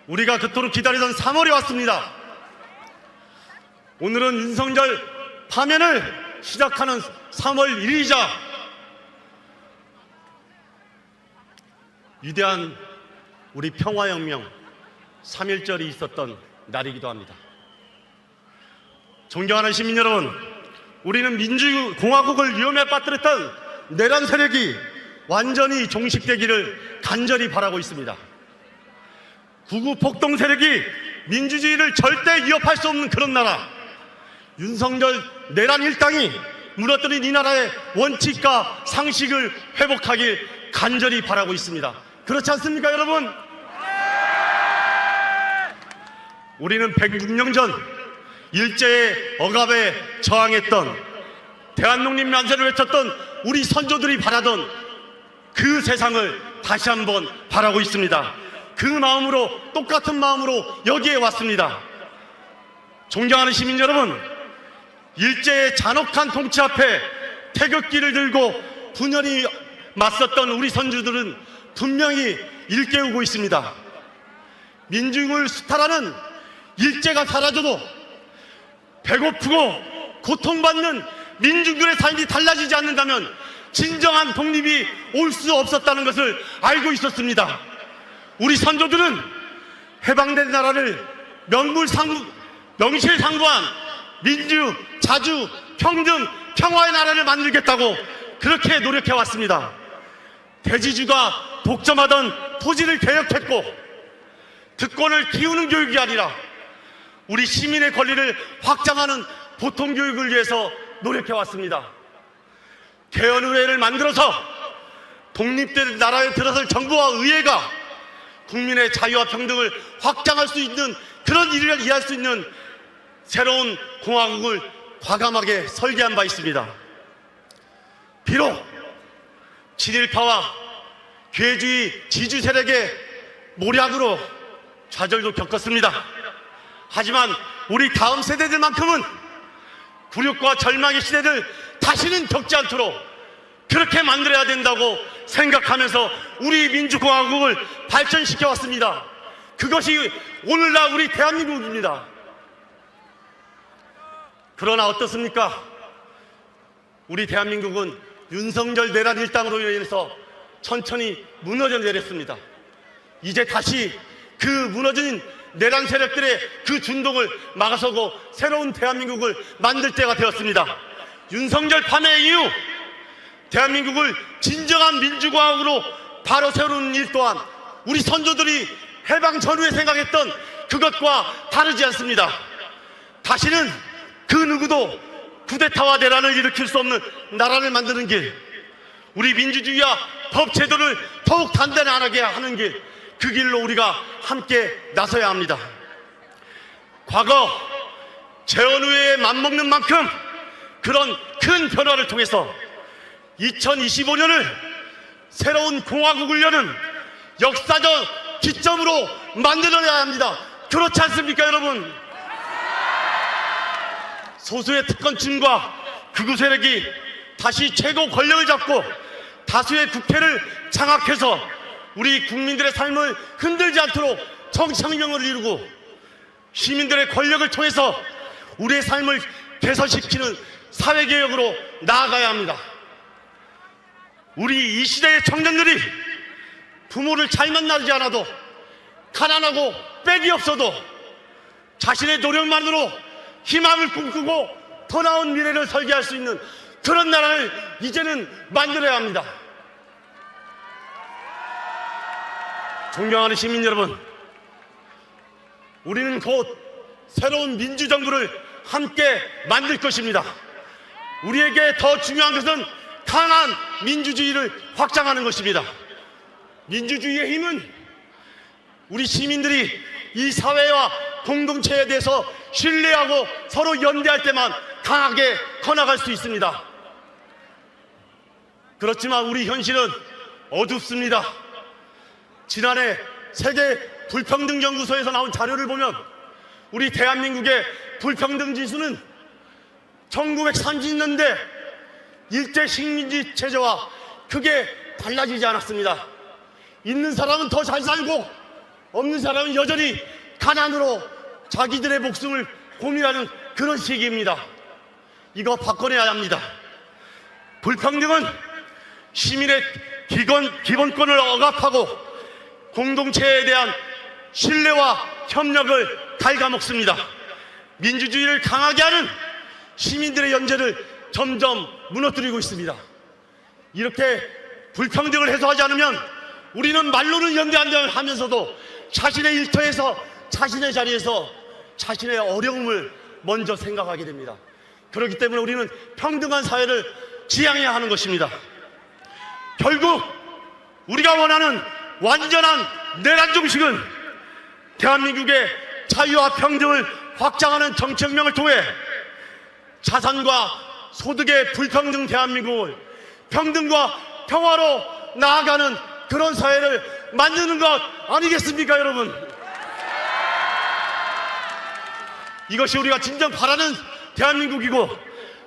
우리가 그토록 기다리던 3월이 왔습니다. 오늘은 윤석열 파면을 시작하는 3월 1일이자 위대한 우리 평화혁명 3.1절이 있었던 날이기도 합니다. 존경하는 시민 여러분, 우리는 민주공화국을 위험에 빠뜨렸던 내란 세력이 완전히 종식되기를 간절히 바라고 있습니다. 구구 폭동 세력이 민주주의를 절대 위협할 수 없는 그런 나라, 윤석열 내란 일당이 무너뜨린 이 나라의 원칙과 상식을 회복하길 간절히 바라고 있습니다. 그렇지 않습니까, 여러분? 우리는 106년 전 일제의 억압에 저항했던, 대한독립 만세를 외쳤던 우리 선조들이 바라던 그 세상을 다시 한번 바라고 있습니다. 그 마음으로, 똑같은 마음으로 여기에 왔습니다. 존경하는 시민 여러분, 일제의 잔혹한 통치 앞에 태극기를 들고 분연히 맞섰던 우리 선조들은 분명히 일깨우고 있습니다. 민중을 수탈하는 일제가 사라져도 배고프고 고통받는 민중들의 삶이 달라지지 않는다면 진정한 독립이 올 수 없었다는 것을 알고 있었습니다. 우리 선조들은 해방된 나라를 명실상부한 민주, 자주, 평등, 평화의 나라를 만들겠다고 그렇게 노력해왔습니다. 대지주가 독점하던 토지를 개혁했고, 특권을 키우는 교육이 아니라 우리 시민의 권리를 확장하는 보통교육을 위해서 노력해왔습니다. 개헌의회를 만들어서 독립된 나라에 들어설 정부와 의회가 국민의 자유와 평등을 확장할 수 있는 그런 일을 이해할 수 있는 새로운 공화국을 과감하게 설계한 바 있습니다. 비록 친일파와 괴주의 지주 세력의 모략으로 좌절도 겪었습니다. 하지만 우리 다음 세대들만큼은 굴욕과 절망의 시대를 다시는 겪지 않도록 그렇게 만들어야 된다고 생각하면서 우리 민주공화국을 발전시켜 왔습니다. 그것이 오늘날 우리 대한민국입니다. 그러나 어떻습니까? 우리 대한민국은 윤석열 내란 일당으로 인해서 천천히 무너져 내렸습니다. 이제 다시 그 무너진 내란 세력들의 그 준동을 막아서고 새로운 대한민국을 만들 때가 되었습니다. 윤석열 파면 이후 대한민국을 진정한 민주공화국으로 바로 세우는 일 또한 우리 선조들이 해방 전후에 생각했던 그것과 다르지 않습니다. 다시는 그 누구도 쿠데타와 내란을 일으킬 수 없는 나라를 만드는 길, 우리 민주주의와 법제도를 더욱 단단하게 하는 길, 그 길로 우리가 함께 나서야 합니다. 과거 재헌의회에 맞먹는 만큼 그런 큰 변화를 통해서 2025년을 새로운 공화국을 여는 역사적 기점으로 만들어야 합니다. 그렇지 않습니까, 여러분? 소수의 특권층과 극우 세력이 다시 최고 권력을 잡고 다수의 국회를 장악해서 우리 국민들의 삶을 흔들지 않도록 정치혁명을 이루고 시민들의 권력을 통해서 우리의 삶을 개선시키는 사회개혁으로 나아가야 합니다. 우리 이 시대의 청년들이 부모를 잘 만나지 않아도, 가난하고 빽이 없어도 자신의 노력만으로 희망을 꿈꾸고 더 나은 미래를 설계할 수 있는 그런 나라를 이제는 만들어야 합니다. 존경하는 시민 여러분, 우리는 곧 새로운 민주정부를 함께 만들 것입니다. 우리에게 더 중요한 것은 강한 민주주의를 확장하는 것입니다. 민주주의의 힘은 우리 시민들이 이 사회와 공동체에 대해서 신뢰하고 서로 연대할 때만 강하게 커나갈 수 있습니다. 그렇지만 우리 현실은 어둡습니다. 지난해 세계 불평등연구소에서 나온 자료를 보면 우리 대한민국의 불평등 지수는 1930년대 일제 식민지 체제와 크게 달라지지 않았습니다. 있는 사람은 더 잘 살고 없는 사람은 여전히 가난으로 자기들의 목숨을 고민하는 그런 시기입니다. 이거 바꿔내야 합니다. 불평등은 시민의 기본권을 억압하고 공동체에 대한 신뢰와 협력을 갉아먹습니다. 민주주의를 강하게 하는 시민들의 연대를 점점 무너뜨리고 있습니다. 이렇게 불평등을 해소하지 않으면 우리는 말로는 연대한다 하면서도 자신의 일터에서, 자신의 자리에서 자신의 어려움을 먼저 생각하게 됩니다. 그렇기 때문에 우리는 평등한 사회를 지향해야 하는 것입니다. 결국 우리가 원하는 완전한 내란 정식은 대한민국의 자유와 평등을 확장하는 정책명을 통해 자산과 소득의 불평등 대한민국을 평등과 평화로 나아가는 그런 사회를 만드는 것 아니겠습니까, 여러분? 이것이 우리가 진정 바라는 대한민국이고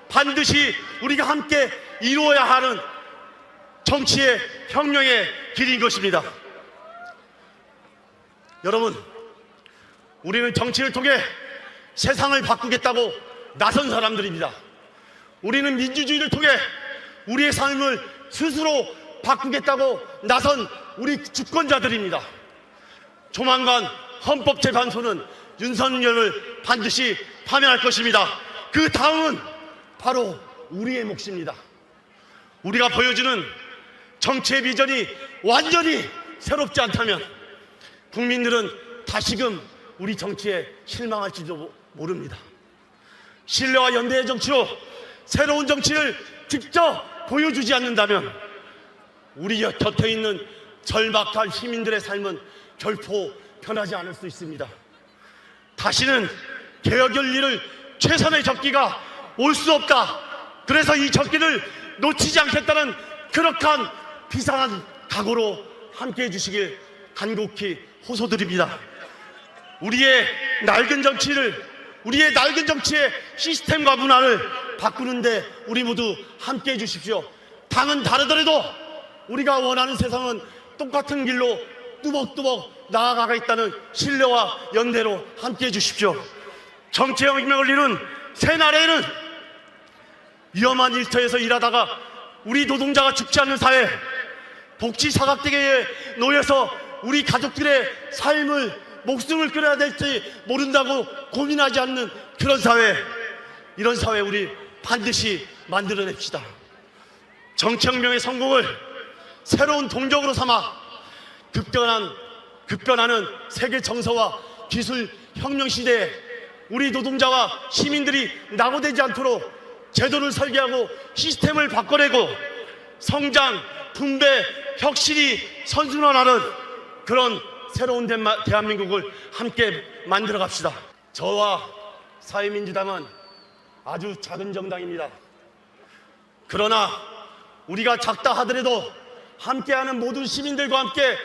반드시 우리가 함께 이루어야 하는 정치의 혁명의 길인 것입니다. 여러분, 우리는 정치를 통해 세상을 바꾸겠다고 나선 사람들입니다. 우리는 민주주의를 통해 우리의 삶을 스스로 바꾸겠다고 나선 우리 주권자들입니다. 조만간 헌법재판소는 윤석열을 반드시 파면할 것입니다. 그 다음은 바로 우리의 몫입니다. 우리가 보여주는 정치의 비전이 완전히 새롭지 않다면 국민들은 다시금 우리 정치에 실망할지도 모릅니다. 신뢰와 연대의 정치로 새로운 정치를 직접 보여주지 않는다면 우리 곁에 있는 절박한 시민들의 삶은 결코 변하지 않을 수 있습니다. 다시는 개혁의 일을 최선의 적기가 올 수 없다. 그래서 이 적기를 놓치지 않겠다는 그럭한 비상한 각오로 함께해 주시길 간곡히 호소드립니다. 우리의 낡은 정치의 시스템과 문화를 바꾸는데 우리 모두 함께해 주십시오. 당은 다르더라도 우리가 원하는 세상은 똑같은 길로 뚜벅뚜벅 나아가고 있다는 신뢰와 연대로 함께해 주십시오. 정치의 혁명을 이룬 새나라에는 위험한 일터에서 일하다가 우리 노동자가 죽지 않는 사회, 복지 사각지대에 놓여서 우리 가족들의 삶을 목숨을 끊어야 될지 모른다고 고민하지 않는 그런 사회, 이런 사회 우리 반드시 만들어냅시다. 정치혁명의 성공을 새로운 동력으로 삼아 급변하는 세계 정서와 기술 혁명 시대에 우리 노동자와 시민들이 낙오되지 않도록 제도를 설계하고 시스템을 바꿔내고 성장, 분배, 혁신이 선순환하는 그런 새로운 대한민국을 함께 만들어 갑시다. 저와 사회민주당은 아주 작은 정당입니다. 그러나 우리가 작다 하더라도 함께하는 모든 시민들과 함께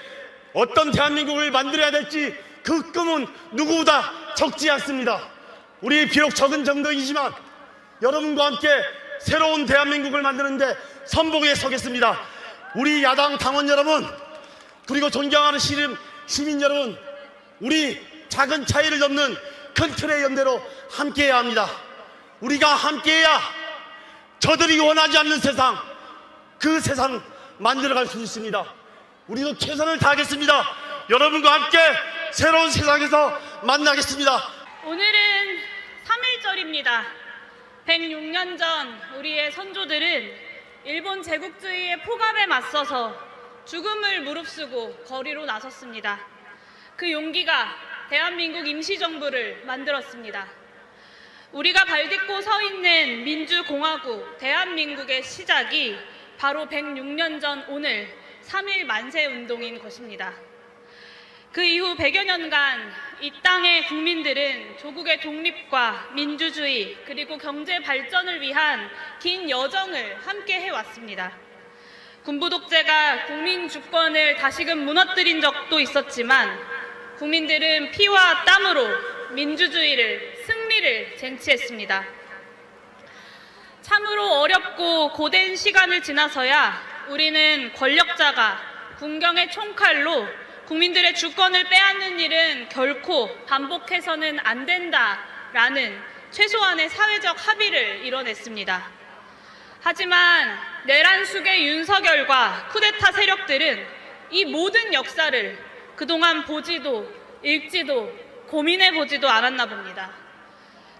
어떤 대한민국을 만들어야 될지 그 꿈은 누구보다 적지 않습니다. 우리 비록 적은 정당이지만 여러분과 함께 새로운 대한민국을 만드는데 선봉에 서겠습니다. 우리 야당 당원 여러분, 그리고 존경하는 시민 여러분, 우리 작은 차이를 넘는 큰 틀의 연대로 함께해야 합니다. 우리가 함께해야 저들이 원하지 않는 세상, 그 세상 만들어갈 수 있습니다. 우리도 최선을 다하겠습니다. 여러분과 함께 새로운 세상에서 만나겠습니다. 오늘은 3.1절입니다. 106년 전 우리의 선조들은 일본 제국주의의 폭압에 맞서서 죽음을 무릅쓰고 거리로 나섰습니다. 그 용기가 대한민국 임시정부를 만들었습니다. 우리가 발딛고 서 있는 민주공화국 대한민국의 시작이 바로 106년 전 오늘 3.1 만세운동인 것입니다. 그 이후 100여 년간 이 땅의 국민들은 조국의 독립과 민주주의 그리고 경제 발전을 위한 긴 여정을 함께 해왔습니다. 군부 독재가 국민 주권을 다시금 무너뜨린 적도 있었지만 국민들은 피와 땀으로 민주주의를, 승리를 쟁취했습니다. 참으로 어렵고 고된 시간을 지나서야 우리는 권력자가 군경의 총칼로 국민들의 주권을 빼앗는 일은 결코 반복해서는 안 된다라는 최소한의 사회적 합의를 이뤄냈습니다. 하지만 내란 숙의 윤석열과 쿠데타 세력들은 이 모든 역사를 그동안 보지도 읽지도 고민해보지도 않았나 봅니다.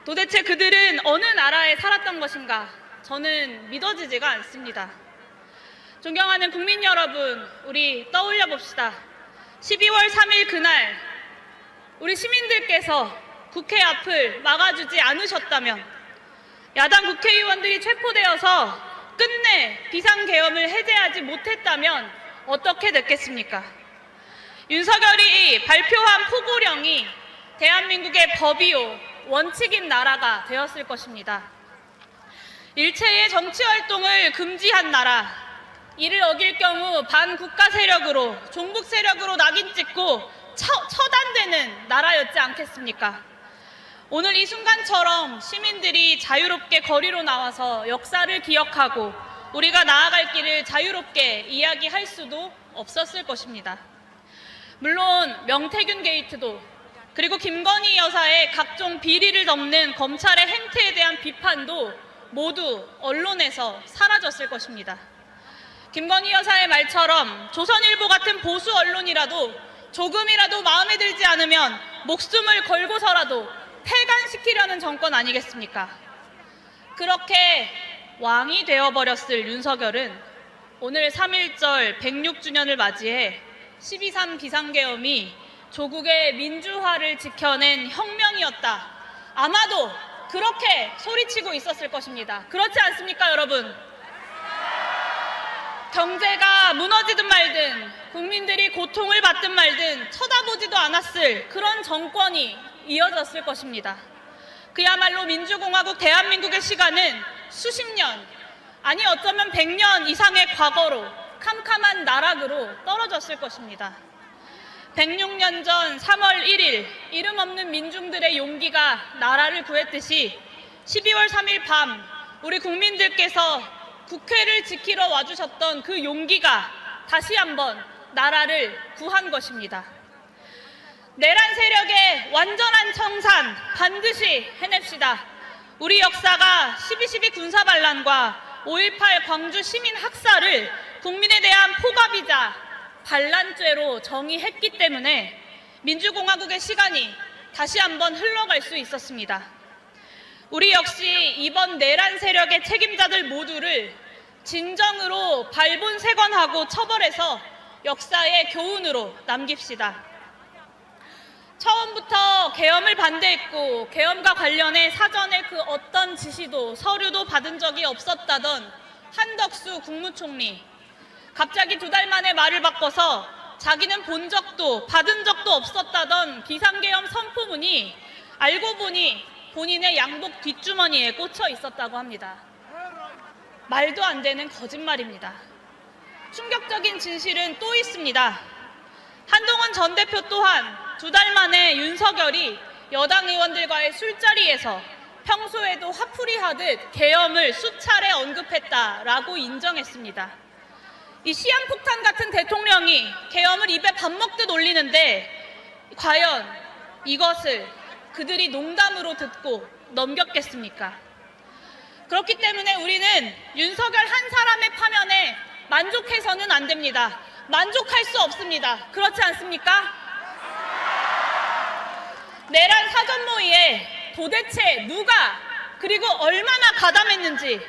도대체 그들은 어느 나라에 살았던 것인가? 저는 믿어지지가 않습니다. 존경하는 국민 여러분, 우리 떠올려 봅시다. 12월 3일 그날 우리 시민들께서 국회 앞을 막아주지 않으셨다면, 야당 국회의원들이 체포되어서 끝내 비상계엄을 해제하지 못했다면 어떻게 됐겠습니까? 윤석열이 발표한 포고령이 대한민국의 법이요 원칙인 나라가 되었을 것입니다. 일체의 정치활동을 금지한 나라, 이를 어길 경우 반국가 세력으로, 종북 세력으로 낙인 찍고 처단되는 나라였지 않겠습니까? 오늘 이 순간처럼 시민들이 자유롭게 거리로 나와서 역사를 기억하고 우리가 나아갈 길을 자유롭게 이야기할 수도 없었을 것입니다. 물론 명태균 게이트도, 그리고 김건희 여사의 각종 비리를 덮는 검찰의 행태에 대한 비판도 모두 언론에서 사라졌을 것입니다. 김건희 여사의 말처럼 조선일보 같은 보수 언론이라도 조금이라도 마음에 들지 않으면 목숨을 걸고서라도 폐간시키려는 정권 아니겠습니까? 그렇게 왕이 되어버렸을 윤석열은 오늘 3.1절 106주년을 맞이해 12.3 비상계엄이 조국의 민주화를 지켜낸 혁명이었다, 아마도 그렇게 소리치고 있었을 것입니다. 그렇지 않습니까, 여러분? 경제가 무너지든 말든, 국민들이 고통을 받든 말든 쳐다보지도 않았을 그런 정권이 이어졌을 것입니다. 그야말로 민주공화국 대한민국의 시간은 수십 년, 아니 어쩌면 100년 이상의 과거로, 캄캄한 나락으로 떨어졌을 것입니다. 106년 전 3월 1일 이름 없는 민중들의 용기가 나라를 구했듯이 12월 3일 밤 우리 국민들께서 국회를 지키러 와주셨던 그 용기가 다시 한번 나라를 구한 것입니다. 내란 세력의 완전한 청산 반드시 해냅시다. 우리 역사가 12.12 군사반란과 5.18 광주 시민 학살을 국민에 대한 포갑이자 반란죄로 정의했기 때문에 민주공화국의 시간이 다시 한번 흘러갈 수 있었습니다. 우리 역시 이번 내란 세력의 책임자들 모두를 진정으로 발본색원하고 처벌해서 역사의 교훈으로 남깁시다. 처음부터 계엄을 반대했고 계엄과 관련해 사전에 그 어떤 지시도 서류도 받은 적이 없었다던 한덕수 국무총리, 갑자기 2달 만에 말을 바꿔서 자기는 본 적도 받은 적도 없었다던 비상계엄 선포문이 알고 보니 본인의 양복 뒷주머니에 꽂혀 있었다고 합니다. 말도 안 되는 거짓말입니다. 충격적인 진실은 또 있습니다. 한동훈 전 대표 또한 2달 만에 윤석열이 여당 의원들과의 술자리에서 평소에도 화풀이하듯 계엄을 수차례 언급했다라고 인정했습니다. 이 시한폭탄 같은 대통령이 계엄을 입에 밥 먹듯 올리는데 과연 이것을 그들이 농담으로 듣고 넘겼겠습니까? 그렇기 때문에 우리는 윤석열 한 사람의 파면에 만족해서는 안 됩니다. 만족할 수 없습니다. 그렇지 않습니까? 내란 사전 모의에 도대체 누가 그리고 얼마나 가담했는지,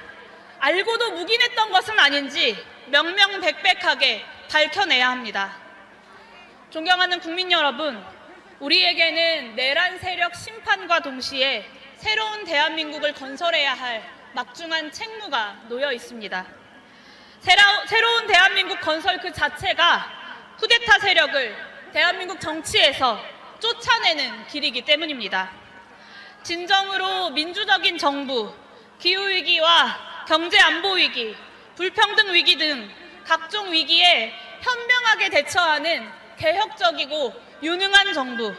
알고도 묵인했던 것은 아닌지 명명백백하게 밝혀내야 합니다. 존경하는 국민 여러분, 우리에게는 내란 세력 심판과 동시에 새로운 대한민국을 건설해야 할 막중한 책무가 놓여 있습니다. 새로운 대한민국 건설 그 자체가 쿠데타 세력을 대한민국 정치에서 쫓아내는 길이기 때문입니다. 진정으로 민주적인 정부, 기후위기와 경제안보위기, 불평등 위기 등 각종 위기에 현명하게 대처하는 개혁적이고 유능한 정부,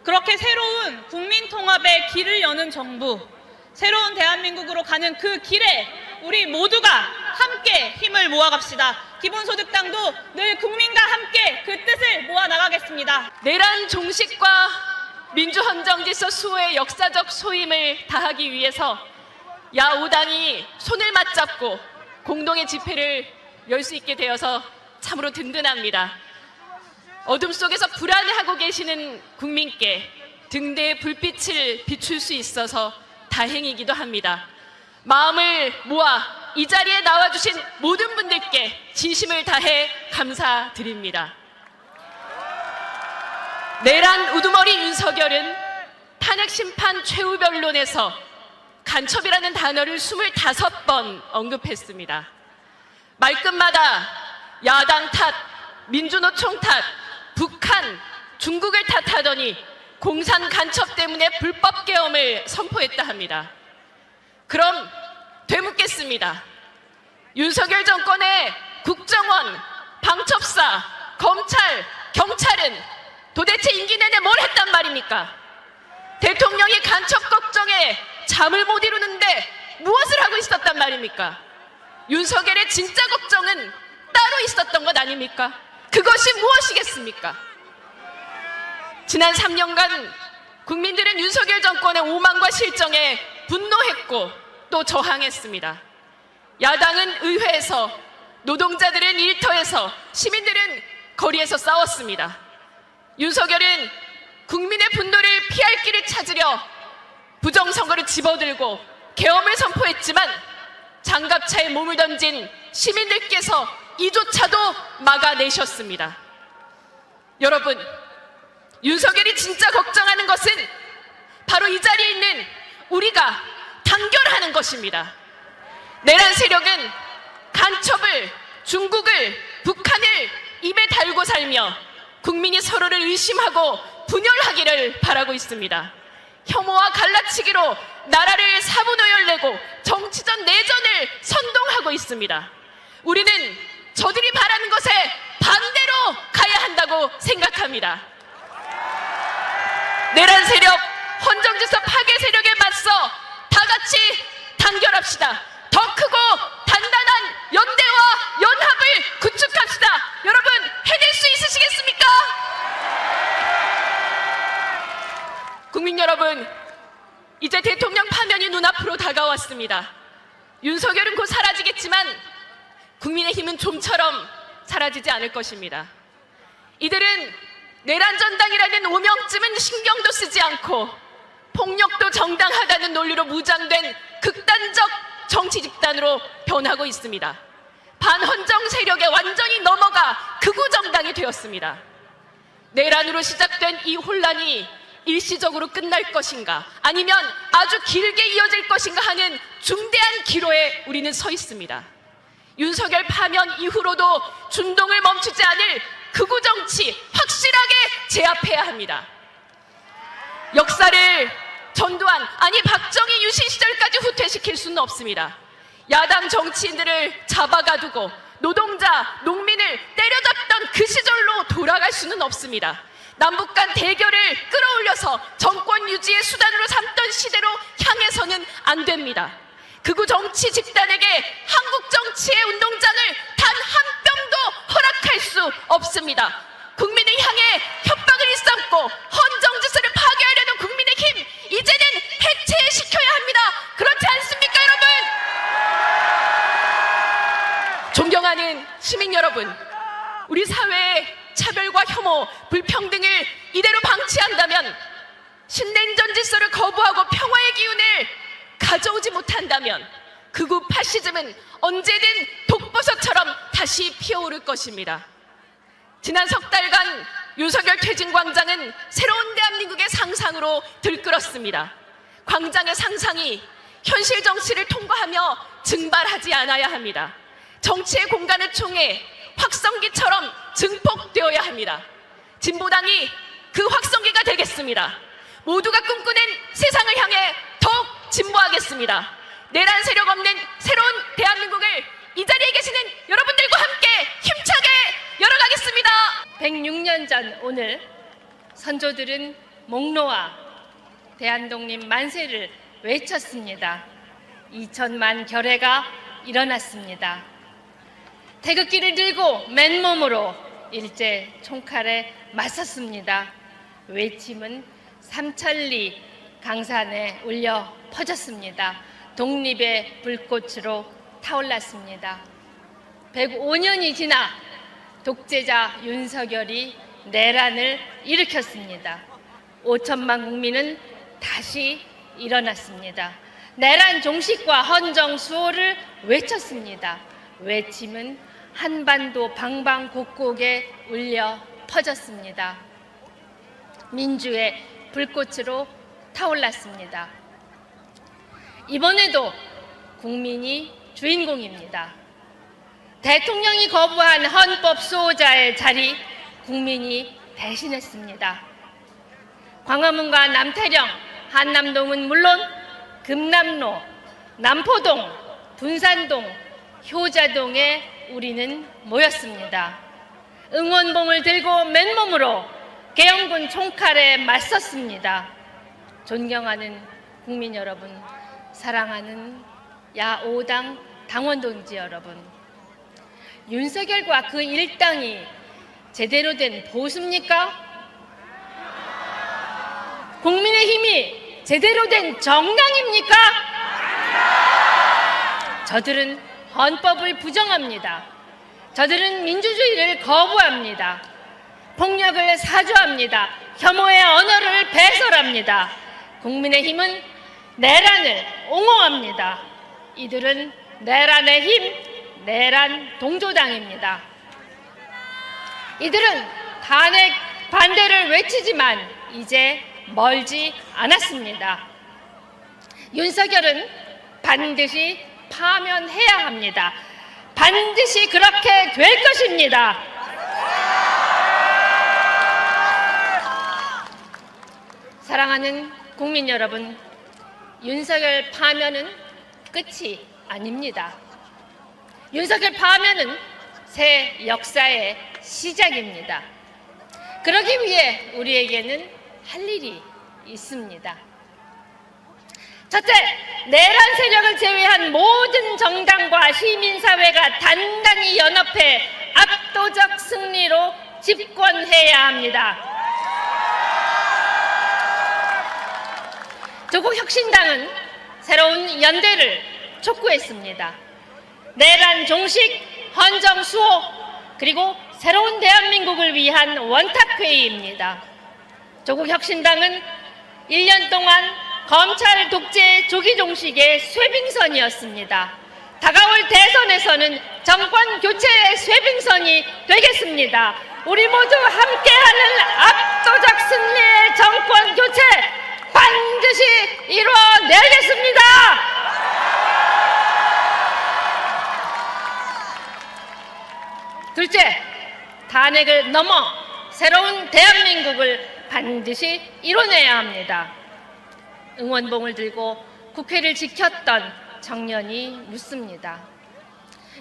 그렇게 새로운 국민통합의 길을 여는 정부, 새로운 대한민국으로 가는 그 길에 우리 모두가 함께 힘을 모아갑시다. 기본소득당도 늘 국민과 함께 그 뜻을 모아 나가겠습니다. 내란 종식과 민주헌정질서 수호의 역사적 소임을 다하기 위해서 야5당이 손을 맞잡고 공동의 집회를 열 수 있게 되어서 참으로 든든합니다. 어둠 속에서 불안해하고 계시는 국민께 등대의 불빛을 비출 수 있어서 다행이기도 합니다. 마음을 모아 이 자리에 나와주신 모든 분들께 진심을 다해 감사드립니다. 내란 우두머리 윤석열은 탄핵심판 최후 변론에서 간첩이라는 단어를 25번 언급했습니다. 말끝마다 야당 탓, 민주노총 탓, 북한, 중국을 탓하더니 공산 간첩 때문에 불법 계엄을 선포했다 합니다. 그럼 되묻겠습니다. 윤석열 정권의 국정원, 방첩사, 검찰, 경찰은 도대체 임기 내내 뭘 했단 말입니까? 대통령이 간첩 걱정에 잠을 못 이루는데 무엇을 하고 있었단 말입니까? 윤석열의 진짜 걱정은 따로 있었던 것 아닙니까? 그것이 무엇이겠습니까? 지난 3년간 국민들은 윤석열 정권의 오만과 실정에 분노했고 또 저항했습니다. 야당은 의회에서, 노동자들은 일터에서, 시민들은 거리에서 싸웠습니다. 윤석열은 국민의 분노를 피할 길을 찾으려 부정선거를 집어들고 계엄을 선포했지만 장갑차에 몸을 던진 시민들께서 이조차도 막아내셨습니다. 여러분, 윤석열이 진짜 걱정하는 것은 바로 이 자리에 있는 우리가 단결하는 것입니다. 내란 세력은 간첩을, 중국을, 북한을 입에 달고 살며 국민이 서로를 의심하고 분열하기를 바라고 있습니다. 혐오와 갈라치기로 나라를 사분오열내고 정치적 내전을 선동하고 있습니다. 우리는 저들이 바라는 것에 반대로 가야 한다고 생각합니다. 내란 세력, 헌정질서 파괴 세력에 맞서 다 같이 단결합시다. 더 크고 단단한 연대와 연합을 구축합시다. 여러분, 해낼 수 있으시겠습니까? 국민 여러분, 이제 대통령 파면이 눈앞으로 다가왔습니다. 윤석열은 곧 사라지겠지만 국민의힘은 좀처럼 사라지지 않을 것입니다. 이들은 내란 전당이라는 오명쯤은 신경도 쓰지 않고 폭력도 정당하다는 논리로 무장된 극단적 정치 집단으로 변하고 있습니다. 반헌정 세력에 완전히 넘어가 극우 정당이 되었습니다. 내란으로 시작된 이 혼란이 일시적으로 끝날 것인가, 아니면 아주 길게 이어질 것인가 하는 중대한 기로에 우리는 서 있습니다. 윤석열 파면 이후로도 준동을 멈추지 않을 극우 정치 확실하게 제압해야 합니다. 역사를 전두환, 아니 박정희 유신 시절까지 후퇴시킬 수는 없습니다. 야당 정치인들을 잡아가두고 노동자, 농민을 때려잡던 그 시절로 돌아갈 수는 없습니다. 남북 간 대결을 끌어올려서 정권 유지의 수단으로 삼던 시대로 향해서는 안 됩니다. 극우 정치 집단에게 한국 정치의 운동장을 단 한 뼘도 허락할 수 없습니다. 국민을 향해 협박을 일삼고 헌정질서를 파괴하려는 국민의힘, 이제는 해체시켜야 합니다. 그렇지 않습니까, 여러분? 존경하는 시민 여러분, 우리 사회의 차별과 혐오, 불평등을 이대로 방치한다면, 신냉전 질서를 거부하고 평화의 기운을 가져오지 못한다면 극우 파시즘은 언제든 독버섯처럼 다시 피어오를 것입니다. 지난 석 달간 윤석열 퇴진 광장은 새로운 대한민국의 상상으로 들끓었습니다. 광장의 상상이 현실 정치를 통과하며 증발하지 않아야 합니다. 정치의 공간을 총해 확성기처럼 증폭되어야 합니다. 진보당이 그 확성기가 되겠습니다. 모두가 꿈꾸는 세상을 향해 더욱 진보하겠습니다. 내란 세력 없는 새로운 대한민국을 이 자리에 계시는 여러분들과 함께 힘차게 열어가겠습니다. 106년 전 오늘 선조들은 목놓아 대한독립 만세를 외쳤습니다. 2천만 결의가 일어났습니다. 태극기를 들고 맨몸으로 일제 총칼에 맞섰습니다. 외침은 삼천리 강산에 울려 퍼졌습니다. 독립의 불꽃으로 타올랐습니다. 105년이 지나 독재자 윤석열이 내란을 일으켰습니다. 5천만 국민은 다시 일어났습니다. 내란 종식과 헌정 수호를 외쳤습니다. 외침은 한반도 방방곡곡에 울려 퍼졌습니다. 민주의 불꽃으로 타올랐습니다. 이번에도 국민이 주인공입니다. 대통령이 거부한 헌법 수호자의 자리 국민이 대신했습니다. 광화문과 남태령, 한남동은 물론 금남로, 남포동, 분산동, 효자동에 우리는 모였습니다. 응원봉을 들고 맨몸으로 계엄군 총칼에 맞섰습니다. 존경하는 국민 여러분, 사랑하는 야5당 당원 동지 여러분, 윤석열과 그 일당이 제대로 된 보수입니까? 국민의힘이 제대로 된 정당입니까? 저들은 헌법을 부정합니다. 저들은 민주주의를 거부합니다. 폭력을 사주합니다. 혐오의 언어를 배설합니다. 국민의힘은 내란을 옹호합니다. 이들은 내란의 힘, 내란 동조당입니다. 이들은 탄핵 반대를 외치지만 이제 멀지 않았습니다. 윤석열은 반드시 파면해야 합니다. 반드시 그렇게 될 것입니다. 사랑하는 국민 여러분, 윤석열 파면은 끝이 아닙니다. 윤석열 파면은 새 역사의 시작입니다. 그러기 위해 우리에게는 할 일이 있습니다. 첫째, 내란 세력을 제외한 모든 정당과 시민사회가 단단히 연합해 압도적 승리로 집권해야 합니다. 조국혁신당은 새로운 연대를 촉구했습니다. 내란 종식, 헌정 수호, 그리고 새로운 대한민국을 위한 원탁회의입니다. 조국혁신당은 1년 동안 검찰 독재 조기 종식의 쇄빙선이었습니다. 다가올 대선에서는 정권 교체의 쇄빙선이 되겠습니다. 우리 모두 함께하는 압도적 승리의 정권 교체 반드시 이뤄내겠습니다. 둘째, 탄핵을 넘어 새로운 대한민국을 반드시 이뤄내야 합니다. 응원봉을 들고 국회를 지켰던 청년이 묻습니다.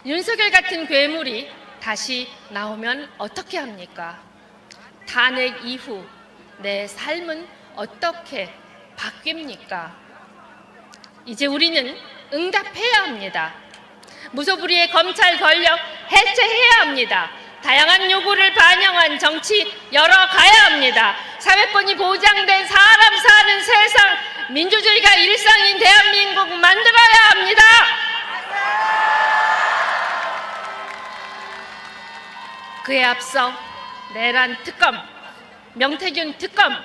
윤석열 같은 괴물이 다시 나오면 어떻게 합니까? 탄핵 이후 내 삶은 어떻게 바뀝니까? 이제 우리는 응답해야 합니다. 무소불위의 검찰 권력 해체해야 합니다. 다양한 요구를 반영한 정치 열어가야 합니다. 사회권이 보장된 사람 사는 세상, 민주주의가 일상인 대한민국 만들어야 합니다. 그에 앞서 내란 특검, 명태균 특검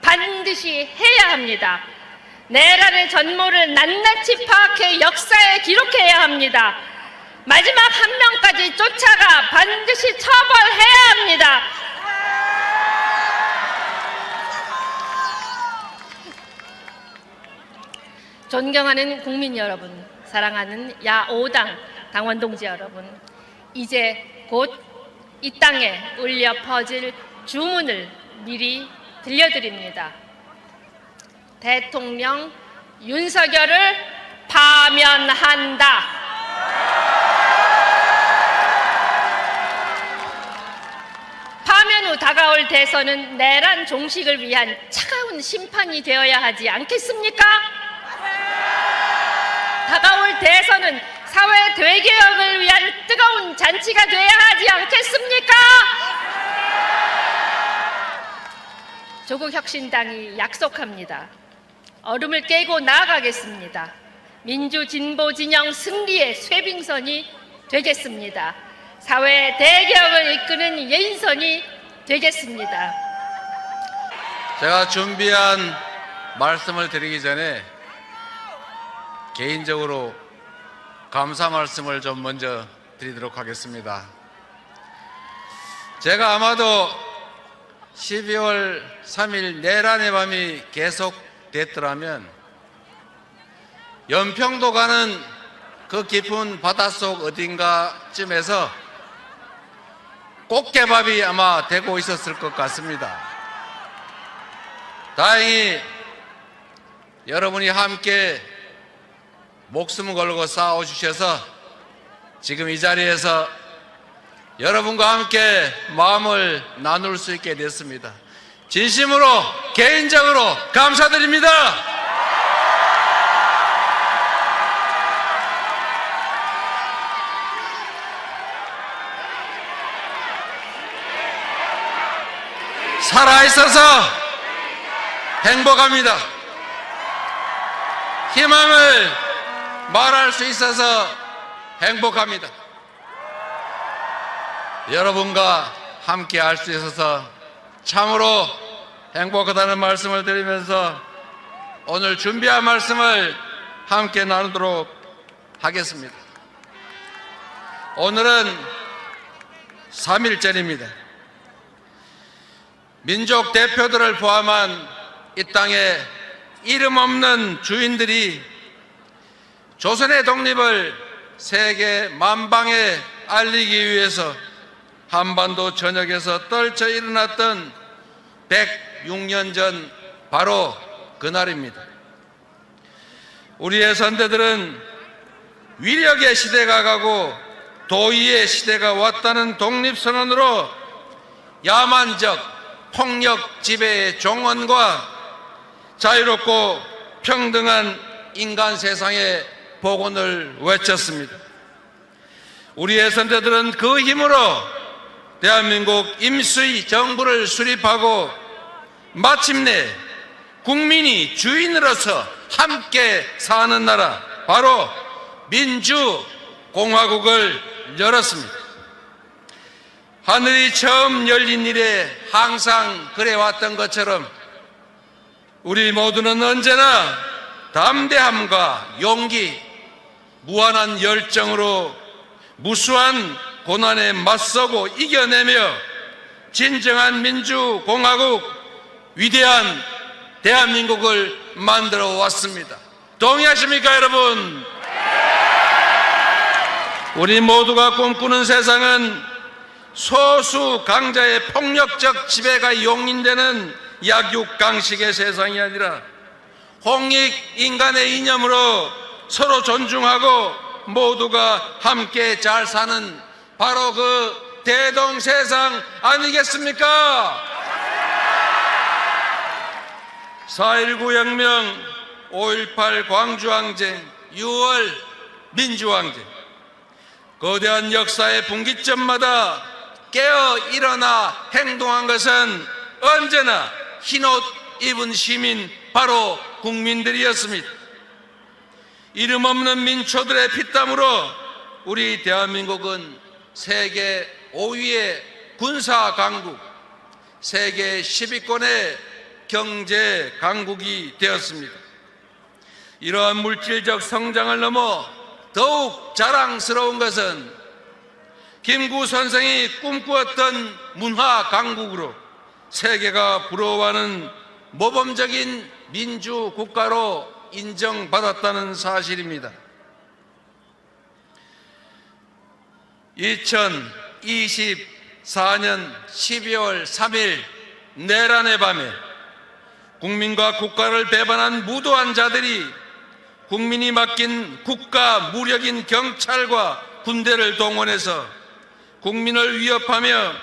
반드시 해야 합니다. 내란의 전모를 낱낱이 파악해 역사에 기록해야 합니다. 마지막 한 명까지 쫓아가 반드시 처벌해야 합니다. 존경하는 국민 여러분, 사랑하는 야5당 당원 동지 여러분, 이제 곧 이 땅에 울려 퍼질 주문을 미리 들려드립니다. 대통령 윤석열을 파면한다. 파면 후 다가올 대선은 내란 종식을 위한 차가운 심판이 되어야 하지 않겠습니까? 다가올 대선은 사회 대개혁을 위한 뜨거운 잔치가 돼야 하지 않겠습니까? 조국혁신당이 약속합니다. 얼음을 깨고 나아가겠습니다. 민주진보진영 승리의 쇄빙선이 되겠습니다. 사회 대개혁을 이끄는 예인선이 되겠습니다. 제가 준비한 말씀을 드리기 전에 개인적으로 감사 말씀을 좀 먼저 드리도록 하겠습니다. 제가 아마도 12월 3일 내란의 밤이 계속됐더라면 연평도 가는 그 깊은 바닷속 어딘가쯤에서 꽃게밥이 아마 되고 있었을 것 같습니다. 다행히 여러분이 함께 목숨 걸고 싸워주셔서 지금 이 자리에서 여러분과 함께 마음을 나눌 수 있게 됐습니다. 진심으로 개인적으로 감사드립니다. 살아있어서 행복합니다. 희망을 말할 수 있어서 행복합니다. 여러분과 함께 할 수 있어서 참으로 행복하다는 말씀을 드리면서 오늘 준비한 말씀을 함께 나누도록 하겠습니다. 오늘은 3.1절입니다. 민족 대표들을 포함한 이 땅에 이름 없는 주인들이 조선의 독립을 세계 만방에 알리기 위해서 한반도 전역에서 떨쳐 일어났던 106년 전 바로 그날입니다. 우리의 선대들은 위력의 시대가 가고 도의의 시대가 왔다는 독립선언으로 야만적 폭력 지배의 종언과 자유롭고 평등한 인간 세상의 복원을 외쳤습니다. 우리의 선대들은 그 힘으로 대한민국 임시 정부를 수립하고 마침내 국민이 주인으로서 함께 사는 나라 바로 민주공화국을 열었습니다. 하늘이 처음 열린 이래 항상 그래왔던 것처럼 우리 모두는 언제나 담대함과 용기, 무한한 열정으로 무수한 고난에 맞서고 이겨내며 진정한 민주공화국, 위대한 대한민국을 만들어 왔습니다. 동의하십니까, 여러분? 우리 모두가 꿈꾸는 세상은 소수 강자의 폭력적 지배가 용인되는 약육강식의 세상이 아니라 홍익 인간의 이념으로 서로 존중하고 모두가 함께 잘 사는 바로 그 대동세상 아니겠습니까? 4.19 혁명, 5.18 광주항쟁, 6월 민주항쟁, 거대한 역사의 분기점마다 깨어 일어나 행동한 것은 언제나 흰옷 입은 시민 바로 국민들이었습니다. 이름 없는 민초들의 피땀으로 우리 대한민국은 세계 5위의 군사 강국, 세계 10위권의 경제 강국이 되었습니다. 이러한 물질적 성장을 넘어 더욱 자랑스러운 것은 김구 선생이 꿈꾸었던 문화 강국으로 세계가 부러워하는 모범적인 민주국가로 인정받았다는 사실입니다. 2024년 12월 3일 내란의 밤에 국민과 국가를 배반한 무도한 자들이 국민이 맡긴 국가 무력인 경찰과 군대를 동원해서 국민을 위협하며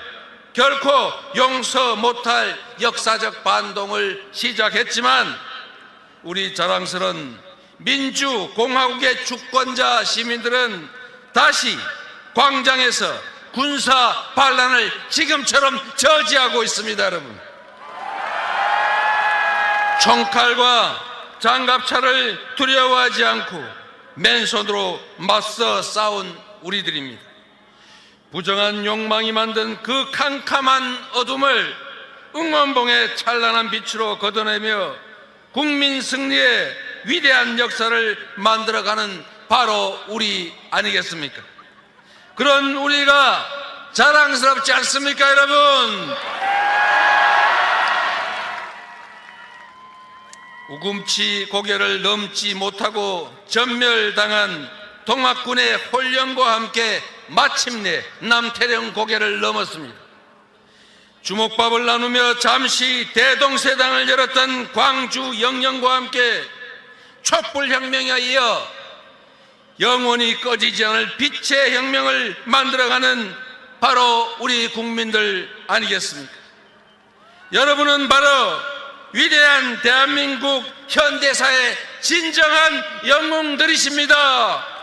결코 용서 못할 역사적 반동을 시작했지만 우리 자랑스러운 민주공화국의 주권자 시민들은 다시 광장에서 군사 반란을 지금처럼 저지하고 있습니다. 여러분, 총칼과 장갑차를 두려워하지 않고 맨손으로 맞서 싸운 우리들입니다. 부정한 욕망이 만든 그 캄캄한 어둠을 응원봉의 찬란한 빛으로 걷어내며 국민 승리의 위대한 역사를 만들어가는 바로 우리 아니겠습니까? 그런 우리가 자랑스럽지 않습니까, 여러분? 우금치 고개를 넘지 못하고 전멸당한 동학군의 혼련과 함께 마침내 남태령 고개를 넘었습니다. 주먹밥을 나누며 잠시 대동세당을 열었던 광주 영령과 함께 촛불혁명에 이어 영원히 꺼지지 않을 빛의 혁명을 만들어가는 바로 우리 국민들 아니겠습니까? 여러분은 바로 위대한 대한민국 현대사의 진정한 영웅들이십니다.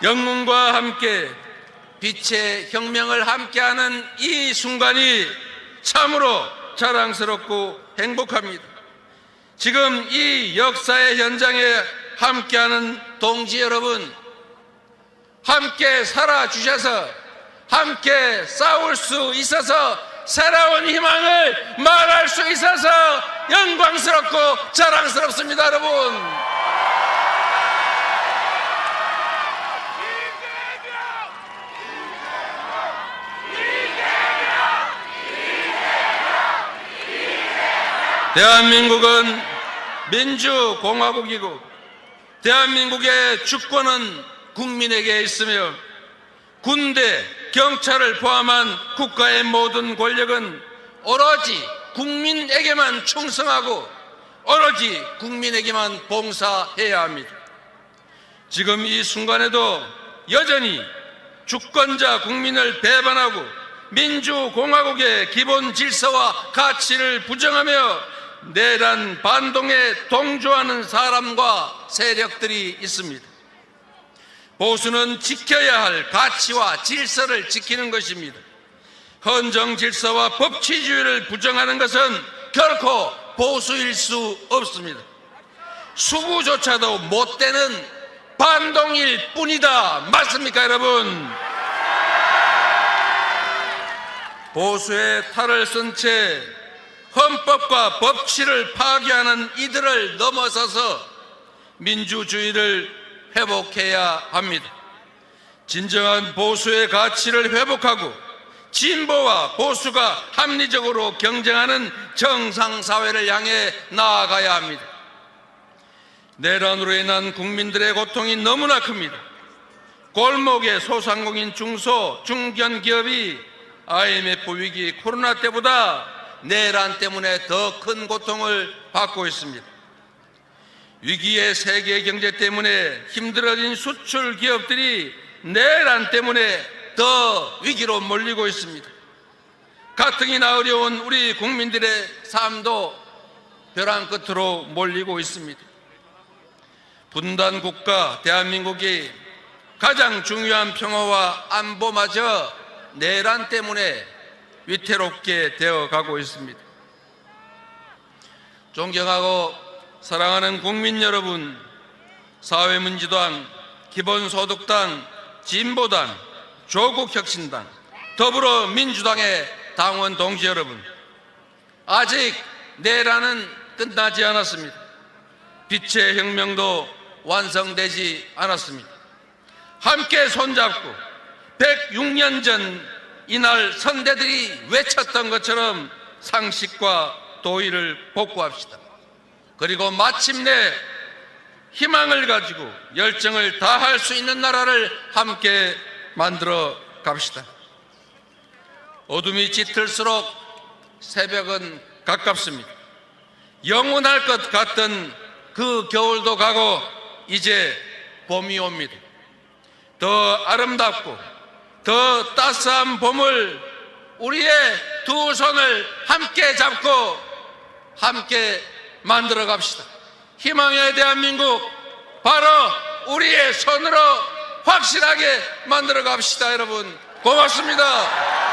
영웅과 함께 빛의 혁명을 함께하는 이 순간이 참으로 자랑스럽고 행복합니다. 지금 이 역사의 현장에 함께하는 동지 여러분, 함께 살아주셔서 함께 싸울 수 있어서 새로운 희망을 말할 수 있어서 영광스럽고 자랑스럽습니다. 여러분, 대한민국은 민주공화국이고 대한민국의 주권은 국민에게 있으며 군대, 경찰을 포함한 국가의 모든 권력은 오로지 국민에게만 충성하고 오로지 국민에게만 봉사해야 합니다. 지금 이 순간에도 여전히 주권자 국민을 배반하고 민주공화국의 기본 질서와 가치를 부정하며 내란 반동에 동조하는 사람과 세력들이 있습니다. 보수는 지켜야 할 가치와 질서를 지키는 것입니다. 헌정 질서와 법치주의를 부정하는 것은 결코 보수일 수 없습니다. 수구조차도 못 되는 반동일 뿐이다. 맞습니까, 여러분? 보수의 탈을 쓴 채 헌법과 법치를 파괴하는 이들을 넘어서서 민주주의를 회복해야 합니다. 진정한 보수의 가치를 회복하고 진보와 보수가 합리적으로 경쟁하는 정상사회를 향해 나아가야 합니다. 내란으로 인한 국민들의 고통이 너무나 큽니다. 골목의 소상공인 중소, 중견기업이 IMF 위기, 코로나 때보다 내란 때문에 더 큰 고통을 받고 있습니다. 위기의 세계 경제 때문에 힘들어진 수출 기업들이 내란 때문에 더 위기로 몰리고 있습니다. 가뜩이나 어려운 우리 국민들의 삶도 벼랑 끝으로 몰리고 있습니다. 분단 국가 대한민국이 가장 중요한 평화와 안보마저 내란 때문에 위태롭게 되어가고 있습니다. 존경하고 사랑하는 국민 여러분, 사회민주당, 기본소득당, 진보당, 조국혁신당, 더불어민주당의 당원 동지 여러분, 아직 내란은 끝나지 않았습니다. 빛의 혁명도 완성되지 않았습니다. 함께 손잡고 106년 전 이날 선대들이 외쳤던 것처럼 상식과 도의를 복구합시다. 그리고 마침내 희망을 가지고 열정을 다할 수 있는 나라를 함께 만들어 갑시다. 어둠이 짙을수록 새벽은 가깝습니다. 영원할 것 같던 그 겨울도 가고 이제 봄이 옵니다. 더 아름답고 더 따스한 봄을 우리의 두 손을 함께 잡고 함께 만들어 갑시다. 희망의 대한민국 바로 우리의 손으로 확실하게 만들어 갑시다. 여러분 고맙습니다.